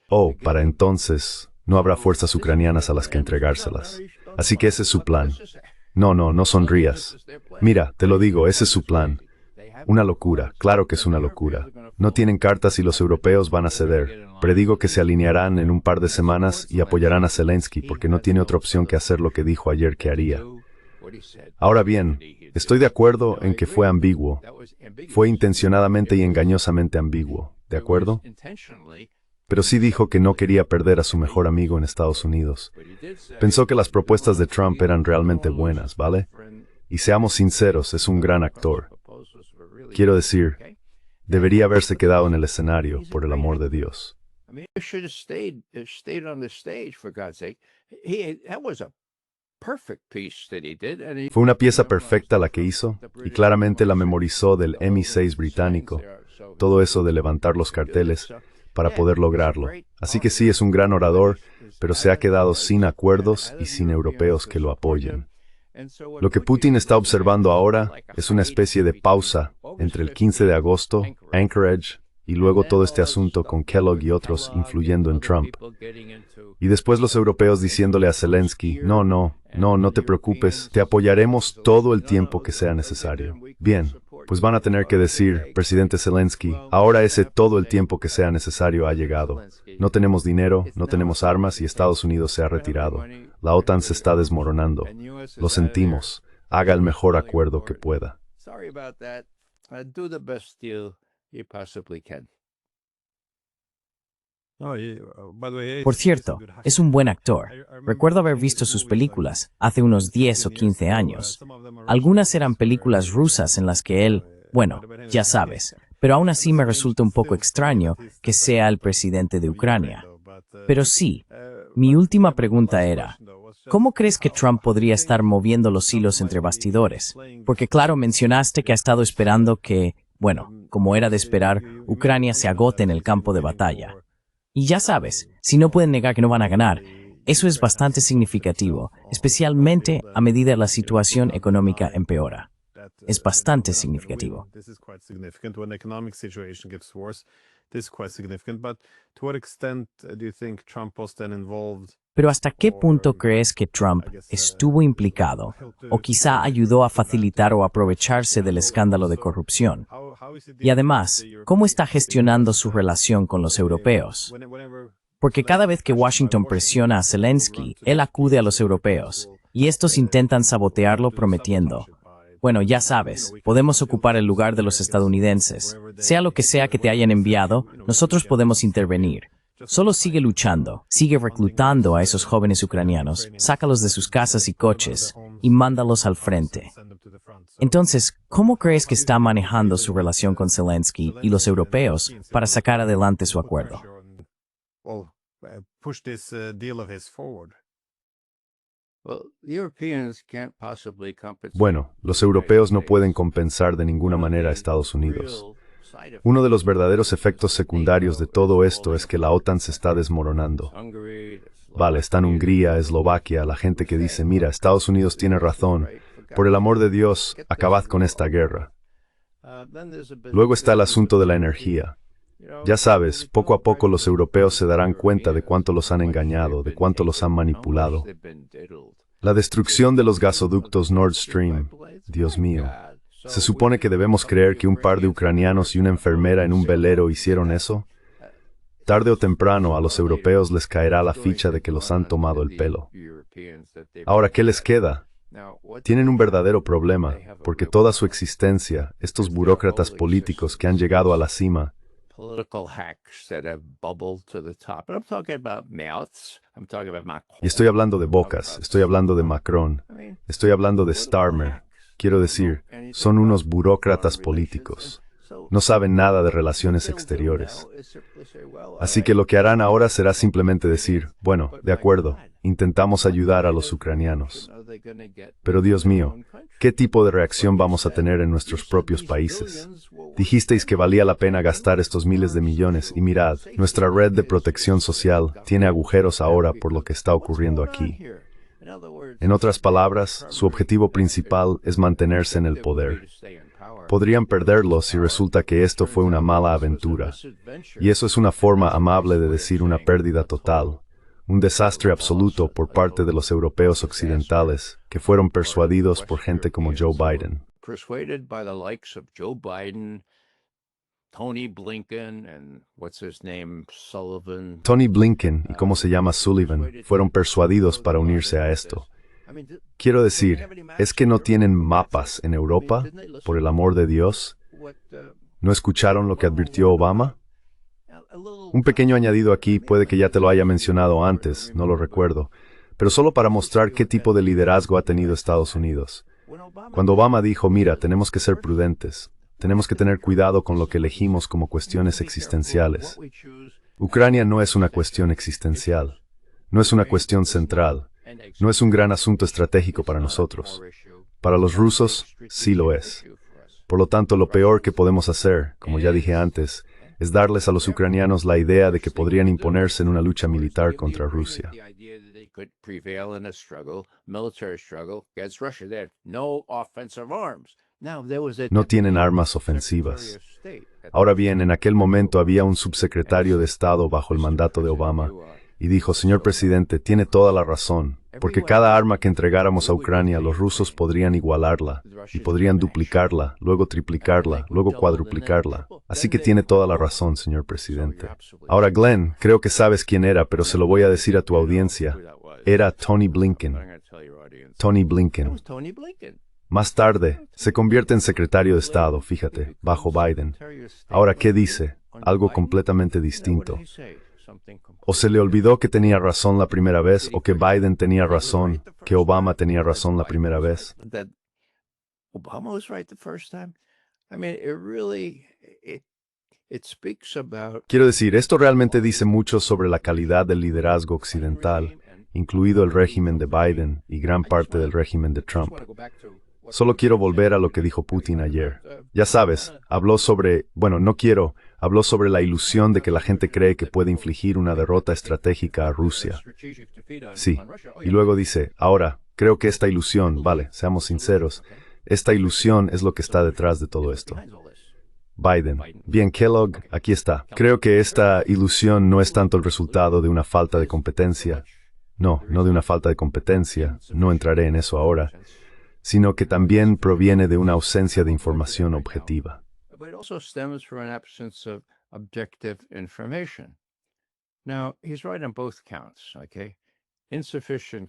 Oh, para entonces, No habrá fuerzas ucranianas a las que entregárselas. Así que ese es su plan. No sonrías. Mira, te lo digo, ese es su plan. Una locura, claro que es una locura. No tienen cartas y los europeos van a ceder. Predigo que se alinearán en un par de semanas y apoyarán a Zelensky porque no tiene otra opción que hacer lo que dijo ayer que haría. Ahora bien, estoy de acuerdo en que fue ambiguo. Fue intencionadamente y engañosamente ambiguo, ¿de acuerdo? Pero sí dijo que no quería perder a su mejor amigo en Estados Unidos. Pensó que las propuestas de Trump eran realmente buenas, ¿vale? Y seamos sinceros, es un gran actor. Quiero decir, debería haberse quedado en el escenario, por el amor de Dios. Fue una pieza perfecta la que hizo, y claramente la memorizó del MI6 británico, todo eso de levantar los carteles, para poder lograrlo. Así que sí, es un gran orador, pero se ha quedado sin acuerdos y sin europeos que lo apoyen. Lo que Putin está observando ahora es una especie de pausa entre el 15 de agosto, Anchorage, y luego todo este asunto con Kellogg y otros influyendo en Trump. Y después los europeos diciéndole a Zelensky, no te preocupes, te apoyaremos todo el tiempo que sea necesario. Bien, pues van a tener que decir, presidente Zelensky, ahora ese todo el tiempo que sea necesario ha llegado. No tenemos dinero, no tenemos armas y Estados Unidos se ha retirado. La OTAN se está desmoronando. Lo sentimos. Haga el mejor acuerdo que pueda. Por cierto, es un buen actor. Recuerdo haber visto sus películas hace unos 10 o 15 años. Algunas eran películas rusas en las que él, bueno, ya sabes, pero aún así me resulta un poco extraño que sea el presidente de Ucrania. Pero sí, mi última pregunta era, ¿cómo crees que Trump podría estar moviendo los hilos entre bastidores? Porque claro, mencionaste que ha estado esperando que, bueno, como era de esperar, Ucrania se agote en el campo de batalla. Y ya sabes, si no pueden negar que no van a ganar, eso es bastante significativo, especialmente a medida la situación económica empeora. Es bastante significativo. Pero ¿hasta qué punto crees que Trump estuvo implicado o quizá ayudó a facilitar o aprovecharse del escándalo de corrupción? Y además, ¿cómo está gestionando su relación con los europeos? Porque cada vez que Washington presiona a Zelensky, él acude a los europeos, y estos intentan sabotearlo prometiendo, bueno, ya sabes, podemos ocupar el lugar de los estadounidenses. Sea lo que sea que te hayan enviado, nosotros podemos intervenir. Solo sigue luchando, sigue reclutando a esos jóvenes ucranianos, sácalos de sus casas y coches, y mándalos al frente. Entonces, ¿cómo crees que está manejando su relación con Zelensky y los europeos para sacar adelante su acuerdo? Bueno, los europeos no pueden compensar de ninguna manera a Estados Unidos. Uno de los verdaderos efectos secundarios de todo esto es que la OTAN se está desmoronando. Vale, está en Hungría, Eslovaquia, la gente que dice, mira, Estados Unidos tiene razón, por el amor de Dios, acabad con esta guerra. Luego está el asunto de la energía. Ya sabes, poco a poco los europeos se darán cuenta de cuánto los han engañado, de cuánto los han manipulado. La destrucción de los gasoductos Nord Stream, Dios mío. ¿Se supone que debemos creer que un par de ucranianos y una enfermera en un velero hicieron eso? Tarde o temprano a los europeos les caerá la ficha de que los han tomado el pelo. Ahora, ¿qué les queda? Tienen un verdadero problema, porque toda su existencia, estos burócratas políticos que han llegado a la cima, y estoy hablando de Bocas, estoy hablando de Macron, estoy hablando de Starmer. Quiero decir, son unos burócratas políticos. No saben nada de relaciones exteriores. Así que lo que harán ahora será simplemente decir, bueno, de acuerdo, intentamos ayudar a los ucranianos. Pero Dios mío, ¿qué tipo de reacción vamos a tener en nuestros propios países? Dijisteis que valía la pena gastar estos miles de millones y mirad, nuestra red de protección social tiene agujeros ahora por lo que está ocurriendo aquí. En otras palabras, su objetivo principal es mantenerse en el poder. Podrían perderlo si resulta que esto fue una mala aventura. Y eso es una forma amable de decir una pérdida total. un desastre absoluto por parte de los europeos occidentales, que fueron persuadidos por gente como Joe Biden. Persuaded by the likes of Joe Biden, Tony Blinken, and what's his name, Sullivan. Tony Blinken y cómo se llama Sullivan fueron persuadidos para unirse a esto. Quiero decir, ¿es que no tienen mapas en Europa? Por el amor de Dios. ¿No escucharon lo que advirtió Obama? Un pequeño añadido aquí, puede que ya te lo haya mencionado antes, no lo recuerdo, pero solo para mostrar qué tipo de liderazgo ha tenido Estados Unidos. Cuando Obama dijo, mira, tenemos que ser prudentes, tenemos que tener cuidado con lo que elegimos como cuestiones existenciales. Ucrania no es una cuestión existencial, no es una cuestión central, no es un gran asunto estratégico para nosotros. Para los rusos, sí lo es. Por lo tanto, lo peor que podemos hacer, como ya dije antes, es darles a los ucranianos la idea de que podrían imponerse en una lucha militar contra Rusia. No tienen armas ofensivas. Ahora bien, en aquel momento había un subsecretario de Estado bajo el mandato de Obama y dijo, señor presidente, tiene toda la razón, porque cada arma que entregáramos a Ucrania, los rusos podrían igualarla, y podrían duplicarla, luego triplicarla, luego cuadruplicarla. Así que tiene toda la razón, señor presidente. Ahora, Glenn, creo que sabes quién era, pero se lo voy a decir a tu audiencia. Era Tony Blinken. Tony Blinken. Más tarde, se convierte en secretario de Estado, fíjate, bajo Biden. Ahora, ¿qué dice? Algo completamente distinto. O se le olvidó que tenía razón la primera vez, o que Biden tenía razón, que Obama tenía razón la primera vez. Quiero decir, esto realmente dice mucho sobre la calidad del liderazgo occidental, incluido el régimen de Biden y gran parte del régimen de Trump. Solo quiero volver a lo que dijo Putin ayer. Ya sabes, habló sobre la ilusión de que la gente cree que puede infligir una derrota estratégica a Rusia. Sí, y luego dice, ahora, creo que esta ilusión, seamos sinceros, esta ilusión es lo que está detrás de todo esto. Biden. Bien, Kellogg, aquí está. Creo que esta ilusión no es tanto el resultado de una falta de competencia. No de una falta de competencia, no entraré en eso ahora, sino que también proviene de una ausencia de información objetiva. But it also stems from an absence of objective information. Now, he's right on both counts, okay?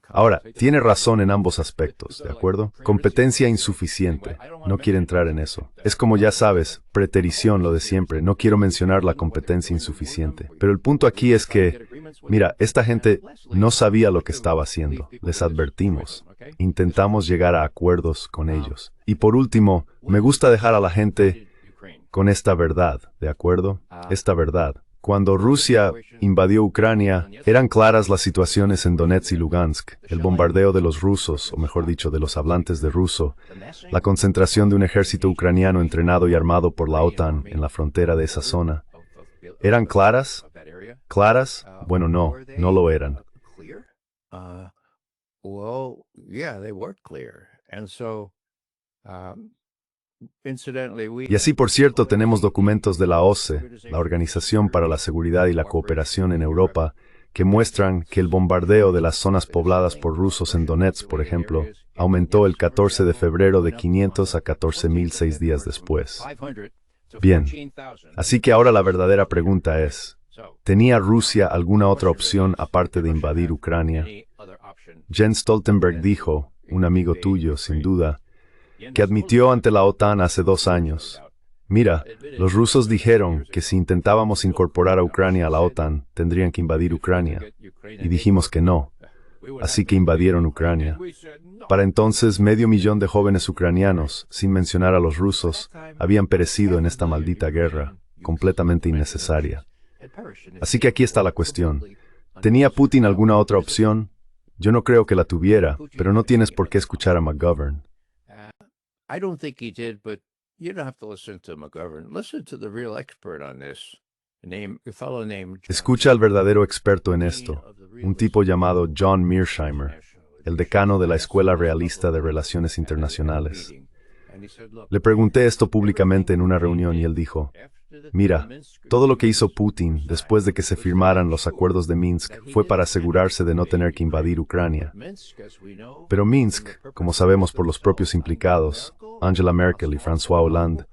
Ahora, tiene razón en ambos aspectos, ¿de acuerdo? Competencia insuficiente. No quiere entrar en eso. Es como ya sabes, preterición, lo de siempre. No quiero mencionar la competencia insuficiente. Pero el punto aquí es que, mira, esta gente no sabía lo que estaba haciendo. Les advertimos. Intentamos llegar a acuerdos con ellos. Y por último, me gusta dejar a la gente con esta verdad, ¿de acuerdo? Esta verdad. Cuando Rusia invadió Ucrania, eran claras las situaciones en Donetsk y Lugansk, el bombardeo de los rusos, o mejor dicho, de los hablantes de ruso, la concentración de un ejército ucraniano entrenado y armado por la OTAN en la frontera de esa zona. ¿Eran claras? ¿Claras? Bueno, no lo eran. Y así, por cierto, tenemos documentos de la OSCE, la Organización para la Seguridad y la Cooperación en Europa, que muestran que el bombardeo de las zonas pobladas por rusos en Donetsk, por ejemplo, aumentó el 14 de febrero de 500 a 14.000 6 días después. Bien, así que ahora la verdadera pregunta es, ¿tenía Rusia alguna otra opción aparte de invadir Ucrania? Jens Stoltenberg dijo, un amigo tuyo, sin duda, que admitió ante la OTAN hace 2 años. Mira, los rusos dijeron que si intentábamos incorporar a Ucrania a la OTAN, tendrían que invadir Ucrania. Y dijimos que no. Así que invadieron Ucrania. Para entonces, 500.000 de jóvenes ucranianos, sin mencionar a los rusos, habían perecido en esta maldita guerra, completamente innecesaria. Así que aquí está la cuestión. ¿Tenía Putin alguna otra opción? Yo no creo que la tuviera, pero no tienes por qué escuchar a McGovern. I don't think he did, but you don't have to listen to McGovern. Listen to the real expert on this. A fellow named Escucha al verdadero experto en esto, un tipo llamado John Mearsheimer, el decano de la Escuela Realista de Relaciones Internacionales. Le pregunté esto públicamente en una reunión y él dijo, Mira, todo lo que hizo Putin después de que se firmaran los acuerdos de Minsk fue para asegurarse de no tener que invadir Ucrania. Pero Minsk, como sabemos por los propios implicados, Angela Merkel y François Hollande,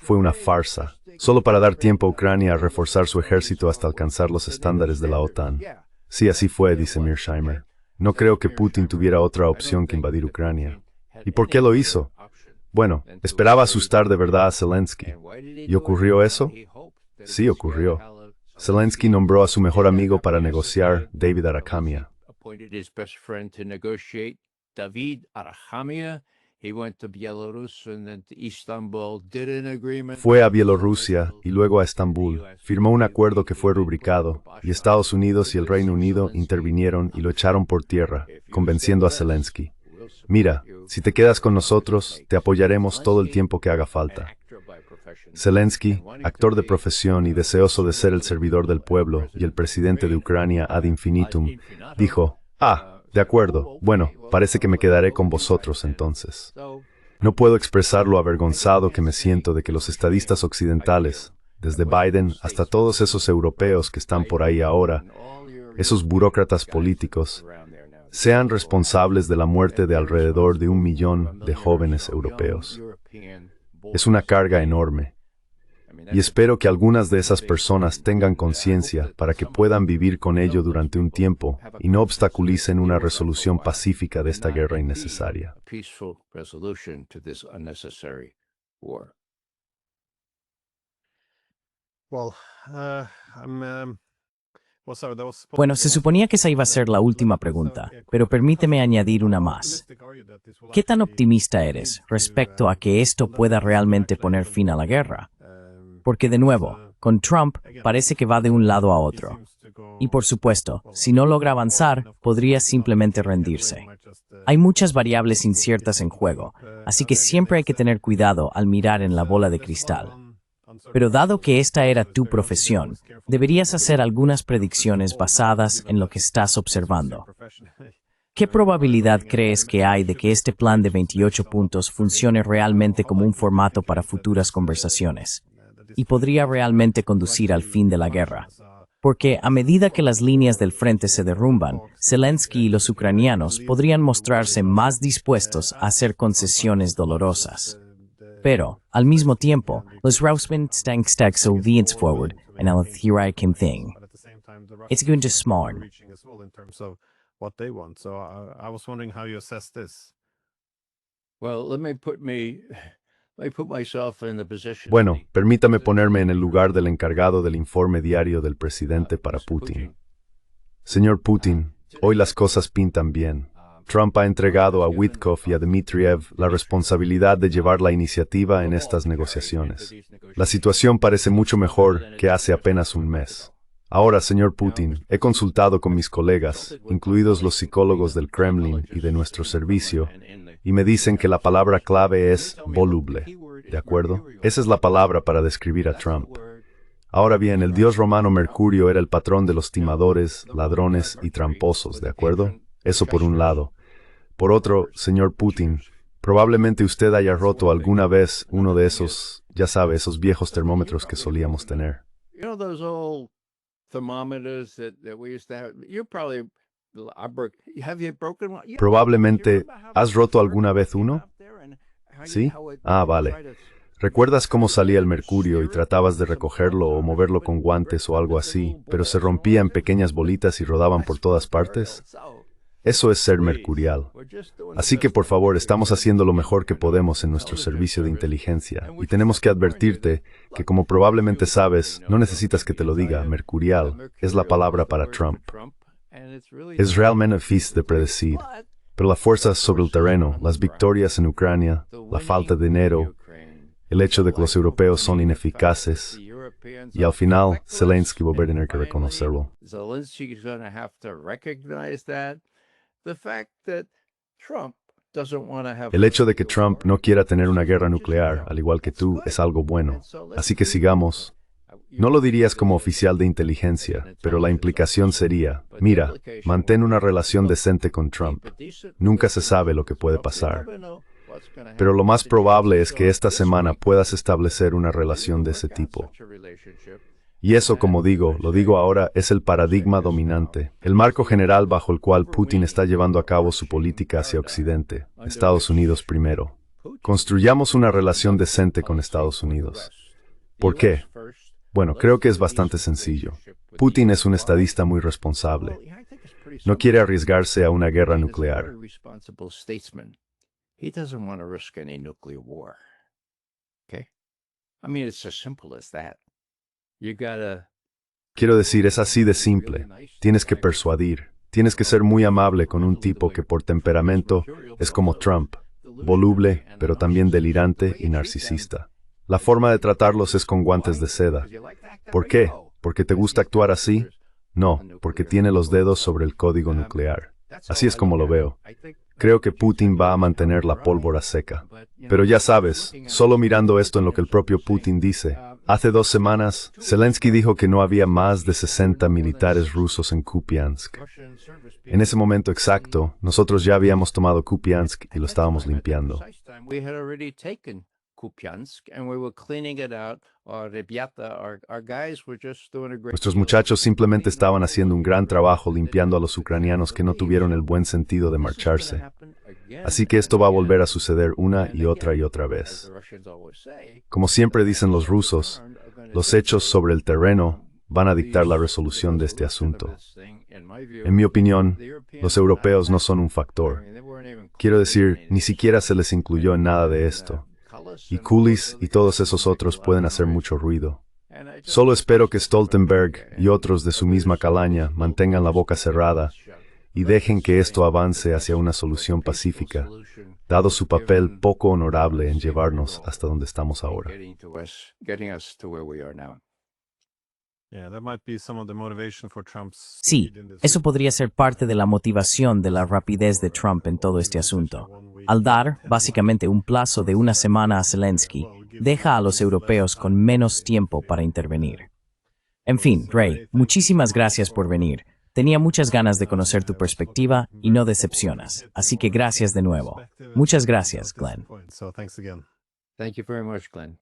fue una farsa, solo para dar tiempo a Ucrania a reforzar su ejército hasta alcanzar los estándares de la OTAN. Sí, así fue, dice Mearsheimer. No creo que Putin tuviera otra opción que invadir Ucrania. ¿Y por qué lo hizo? Bueno, esperaba asustar de verdad a Zelensky. ¿Y ocurrió eso? Sí, ocurrió. Zelensky nombró a su mejor amigo para negociar, David Arakhamia. Fue a Bielorrusia y luego a Estambul, firmó un acuerdo que fue rubricado, y Estados Unidos y el Reino Unido intervinieron y lo echaron por tierra, convenciendo a Zelensky. Mira, si te quedas con nosotros, te apoyaremos todo el tiempo que haga falta. Zelensky, actor de profesión y deseoso de ser el servidor del pueblo y el presidente de Ucrania ad infinitum, dijo, de acuerdo, bueno, parece que me quedaré con vosotros entonces. No puedo expresar lo avergonzado que me siento de que los estadistas occidentales, desde Biden hasta todos esos europeos que están por ahí ahora, esos burócratas políticos, sean responsables de la muerte de alrededor de 1 millón de jóvenes europeos. Es una carga enorme. Y espero que algunas de esas personas tengan conciencia para que puedan vivir con ello durante un tiempo y no obstaculicen una resolución pacífica de esta guerra innecesaria. Bueno, se suponía que esa iba a ser la última pregunta, pero permíteme añadir una más. ¿Qué tan optimista eres respecto a que esto pueda realmente poner fin a la guerra? Porque de nuevo, con Trump parece que va de un lado a otro. Y por supuesto, si no logra avanzar, podría simplemente rendirse. Hay muchas variables inciertas en juego, así que siempre hay que tener cuidado al mirar en la bola de cristal. Pero dado que esta era tu profesión, deberías hacer algunas predicciones basadas en lo que estás observando. ¿Qué probabilidad crees que hay de que este plan de 28 puntos funcione realmente como un formato para futuras conversaciones? Y podría realmente conducir al fin de la guerra. Porque a medida que las líneas del frente se derrumban, Zelensky y los ucranianos podrían mostrarse más dispuestos a hacer concesiones dolorosas. Pero, al mismo tiempo, los Rausman Stankstag so viens forward and al Thirakim thing. It's going to smarn. Well, let me put myself in the position. Bueno, permítame ponerme en el lugar del encargado del informe diario del presidente para Putin. Señor Putin, hoy las cosas pintan bien. Trump ha entregado a Witkoff y a Dmitriev la responsabilidad de llevar la iniciativa en estas negociaciones. La situación parece mucho mejor que hace apenas un mes. Ahora, señor Putin, he consultado con mis colegas, incluidos los psicólogos del Kremlin y de nuestro servicio, y me dicen que la palabra clave es voluble. ¿De acuerdo? Esa es la palabra para describir a Trump. Ahora bien, el dios romano Mercurio era el patrón de los timadores, ladrones y tramposos, ¿de acuerdo? Eso por un lado. Por otro, señor Putin, probablemente usted haya roto alguna vez uno de esos, ya sabe, esos viejos termómetros que solíamos tener. Probablemente, ¿has roto alguna vez uno? ¿Sí? Vale. ¿Recuerdas cómo salía el mercurio y tratabas de recogerlo o moverlo con guantes o algo así, pero se rompía en pequeñas bolitas y rodaban por todas partes? Eso es ser mercurial. Así que, por favor, estamos haciendo lo mejor que podemos en nuestro servicio de inteligencia y tenemos que advertirte que, como probablemente sabes, no necesitas que te lo diga, mercurial es la palabra para Trump. Es realmente difícil de predecir, pero la fuerza sobre el terreno, las victorias en Ucrania, la falta de dinero, el hecho de que los europeos son ineficaces, y al final, Zelensky va a tener que reconocerlo. El hecho de que Trump no quiera tener una guerra nuclear, al igual que tú, es algo bueno. Así que sigamos. No lo dirías como oficial de inteligencia, pero la implicación sería, mira, mantén una relación decente con Trump. Nunca se sabe lo que puede pasar. pero lo más probable es que esta semana puedas establecer una relación de ese tipo. Y eso, como digo, lo digo ahora, es el paradigma dominante, el marco general bajo el cual Putin está llevando a cabo su política hacia Occidente, Estados Unidos primero. Construyamos una relación decente con Estados Unidos. ¿Por qué? Bueno, creo que es bastante sencillo. Putin es un estadista muy responsable. No quiere arriesgarse a una guerra nuclear. He doesn't want to risk any nuclear war. Okay? I mean, it's as simple as that. You gotta. Quiero decir, es así de simple. Tienes que persuadir. Tienes que ser muy amable con un tipo que por temperamento es como Trump, voluble, pero también delirante y narcisista. La forma de tratarlos es con guantes de seda. ¿Por qué? ¿Porque te gusta actuar así? No, porque tiene los dedos sobre el código nuclear. Así es como lo veo. Creo que Putin va a mantener la pólvora seca. Pero ya sabes, solo mirando esto en lo que el propio Putin dice. Hace 2 semanas, Zelensky dijo que no había más de 60 militares rusos en Kupiansk. En ese momento exacto, nosotros ya habíamos tomado Kupiansk y lo estábamos limpiando. Nuestros muchachos simplemente estaban haciendo un gran trabajo limpiando a los ucranianos que no tuvieron el buen sentido de marcharse. Así que esto va a volver a suceder una y otra vez. Como siempre dicen los rusos, los hechos sobre el terreno van a dictar la resolución de este asunto. En mi opinión, los europeos no son un factor. Quiero decir, ni siquiera se les incluyó en nada de esto. Y Kulis y todos esos otros pueden hacer mucho ruido. Solo espero que Stoltenberg y otros de su misma calaña mantengan la boca cerrada y dejen que esto avance hacia una solución pacífica, dado su papel poco honorable en llevarnos hasta donde estamos ahora. Sí, eso podría ser parte de la motivación de la rapidez de Trump en todo este asunto. Al dar, básicamente, un plazo de 1 semana a Zelensky, deja a los europeos con menos tiempo para intervenir. En fin, Ray, muchísimas gracias por venir. Tenía muchas ganas de conocer tu perspectiva y no decepcionas. Así que gracias de nuevo. Muchas gracias, Glenn. Thank you very much, Glenn.